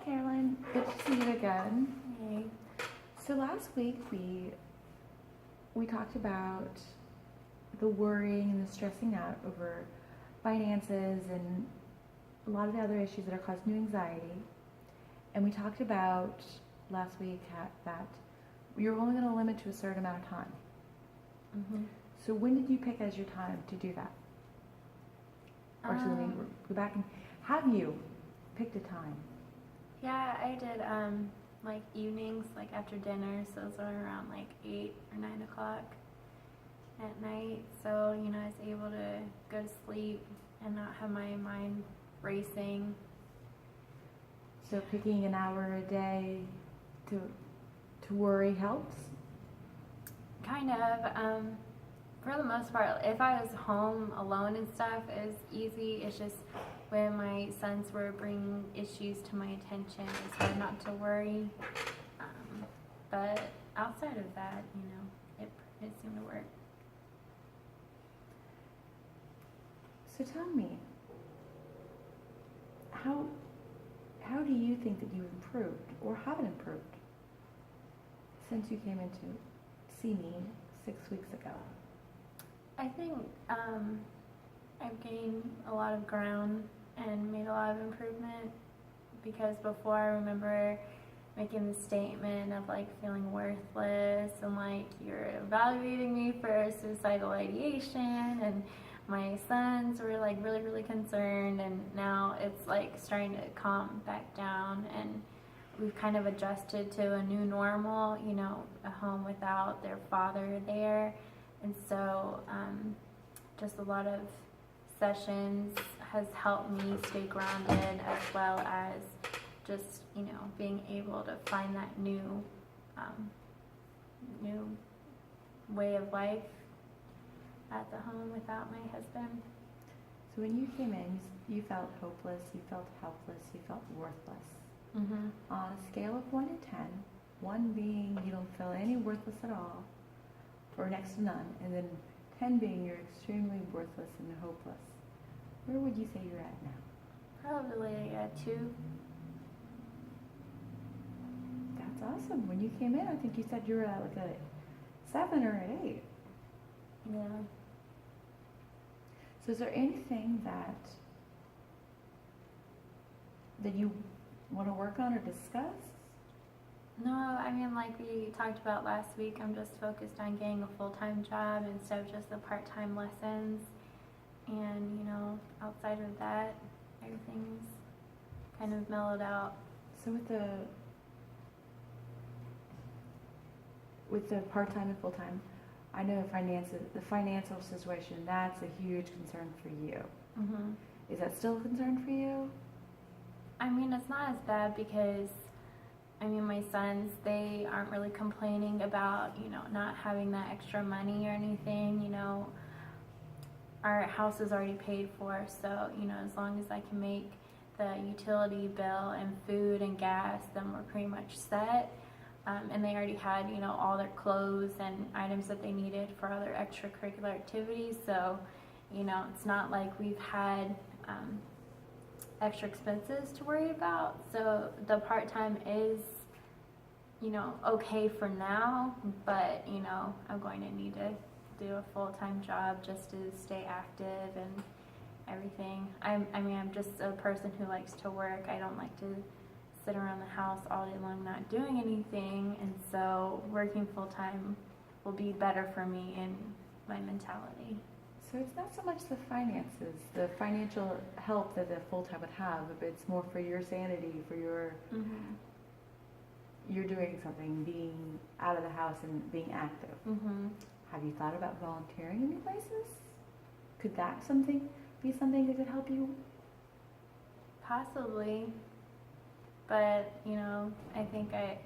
Carolyn. Good to see you again. Hey. So last week we talked about the worrying and the stressing out over finances and a lot of the other issues that are causing you anxiety. And we talked about last week that you're only going to limit to a certain amount of time. Mm-hmm. So when did you pick as your time to do that? Or so let me go back and have you picked a time? Yeah, I did like evenings, like after dinner, so it was around like 8 or 9 o'clock at night. So, I was able to go to sleep and not have my mind racing. So picking an hour a day to worry helps? Kind of. For the most part, if I was home alone and stuff, it was easy. It's just when my sons were bringing issues to my attention, it's hard not to worry. But outside of that, it seemed to work. So tell me, how do you think that you improved or haven't improved since you came in to see me 6 weeks ago? I think I've gained a lot of ground and made a lot of improvement, because before I remember making the statement of like feeling worthless and like you're evaluating me for suicidal ideation, and my sons were like really, really concerned, and now it's like starting to calm back down, and we've kind of adjusted to a new normal, a home without their father there. And so just a lot of sessions has helped me stay grounded, as well as just, being able to find that new way of life at the home without my husband. So when you came in, you felt hopeless, you felt helpless, you felt worthless. Mm-hmm. On a scale of 1 to 10, 1 being you don't feel any worthless at all, or next to none, and then 10 being you're extremely worthless and hopeless, where would you say you're at now? Probably a 2. That's awesome. When you came in, I think you said you were at like a 7 or an 8. Yeah. So is there anything that you want to work on or discuss? No, I mean, like we talked about last week, I'm just focused on getting a full-time job instead of just the part-time lessons. And, outside of that, everything's kind of mellowed out. So with the part-time and full-time, I know the financial situation, that's a huge concern for you. Mm-hmm. Is that still a concern for you? I mean, it's not as bad because, my sons, they aren't really complaining about, not having that extra money or anything. Our house is already paid for, so, as long as I can make the utility bill and food and gas, then we're pretty much set. And they already had, all their clothes and items that they needed for other extracurricular activities. So, it's not like we've had extra expenses to worry about. So the part-time is, okay for now, but, I'm going to need to do a full-time job just to stay active and everything. I'm just a person who likes to work. I don't like to sit around the house all day long not doing anything, and so working full-time will be better for me in my mentality. So it's not so much the finances, the financial help that the full-time would have, but it's more for your sanity, for your, Mm-hmm. you're doing something, being out of the house and being active. Mm-hmm. Have you thought about volunteering in any places? Could that be something that could help you? Possibly, but I think I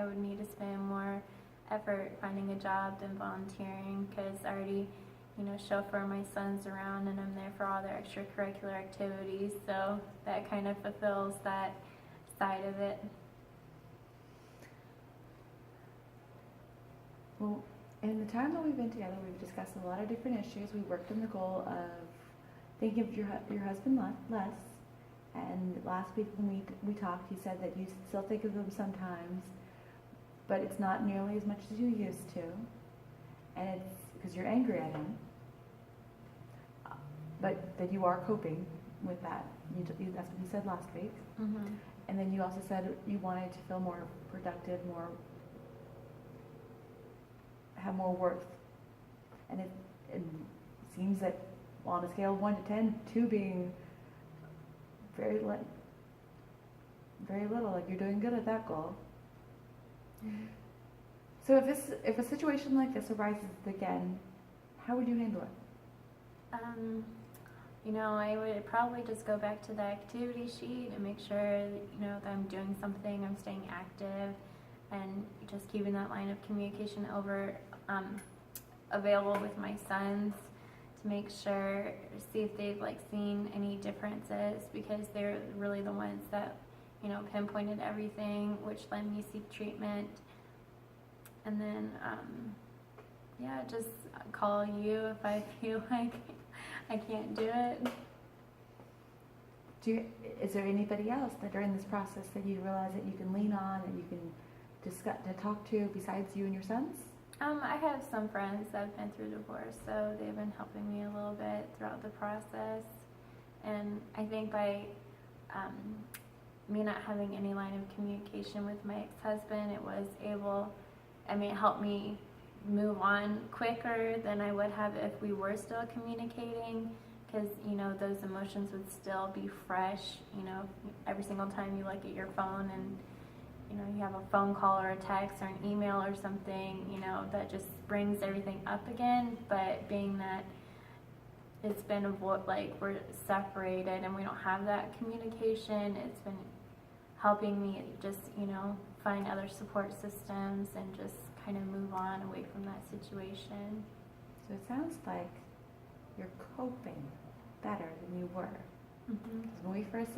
would need to spend more effort finding a job than volunteering, because I already chauffeur my sons around and I'm there for all their extracurricular activities, so that kind of fulfills that side of it. Well, in the time that we've been together, we've discussed a lot of different issues. We worked on the goal of thinking of your husband less And last week when we talked, you said that you still think of him sometimes, but it's not nearly as much as you used to. And it's because you're angry at him, but that you are coping with that. That's what you said last week. Mm-hmm. And then you also said you wanted to feel more productive, have more worth. And it seems that on a scale of 1 to 10, 2 being very little, like you're doing good at that goal. Mm-hmm. So if a situation like this arises again, how would you handle it? I would probably just go back to the activity sheet and make sure, that I'm doing something, I'm staying active, and just keeping that line of communication available with my sons to make sure, see if they've seen any differences, because they're really the ones that, pinpointed everything, which led me to seek treatment. And then, just call you if I feel like I can't do it. Is there anybody else that during this process that you realize that you can lean on, that you can discuss, to talk to besides you and your sons? I have some friends that have been through divorce, so they've been helping me a little bit throughout the process. And I think by me not having any line of communication with my ex-husband, it helped me move on quicker than I would have if we were still communicating, because those emotions would still be fresh. Every single time you look at your phone and you have a phone call or a text or an email or something, that just brings everything up again. But being that it's been we're separated and we don't have that communication, it's been helping me just find other support systems and just kind of move on away from that situation. So it sounds like you're coping better than you were. Mm-hmm. Because when we first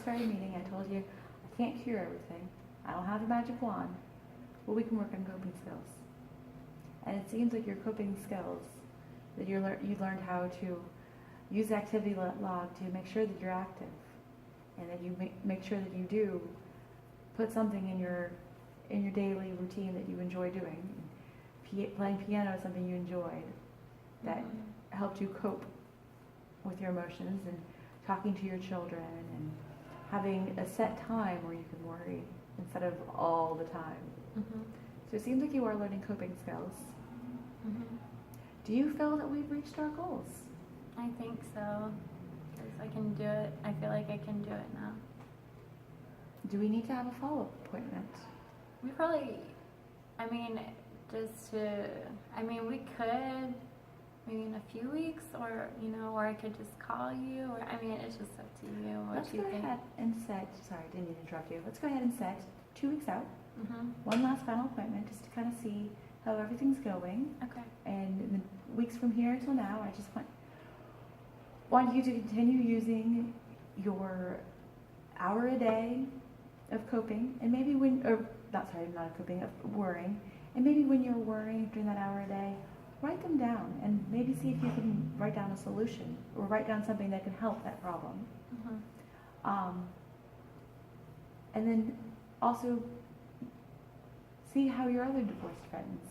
started meeting, I told you I can't cure everything. I don't have a magic wand, but we can work on coping skills. And it seems like your coping skills, that you learned how to use the activity log to make sure that you're active, and that you make sure that you do put something in your daily routine that you enjoy doing. Playing piano is something you enjoyed that Mm-hmm. helped you cope with your emotions, and talking to your children, and having a set time where you can worry instead of all the time. Mm-hmm. So it seems like you are learning coping skills. Mm-hmm. Do you feel that we've reached our goals? I think so, because I can do it. I feel like I can do it now. Do we need to have a follow-up appointment? We probably, we could maybe in a few weeks, or I could just call you, or it's just up to you. Let's go ahead and set, sorry, I didn't mean to interrupt you. Let's go ahead and set 2 weeks out, Mm-hmm. one last final appointment, just to kind of see how everything's going. Okay. And in the weeks from here till now, I just want you to continue using your hour a day of coping, and maybe not of coping, of worrying. And maybe when you're worrying during that hour a day, write them down and maybe see if you can write down a solution or write down something that can help that problem. Mm-hmm. And then also see how your other divorced friends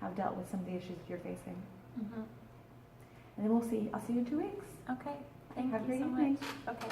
have dealt with some of the issues that you're facing. Mm-hmm. And then I'll see you in 2 weeks. Okay. Thank Have a you great so evening. much. Okay.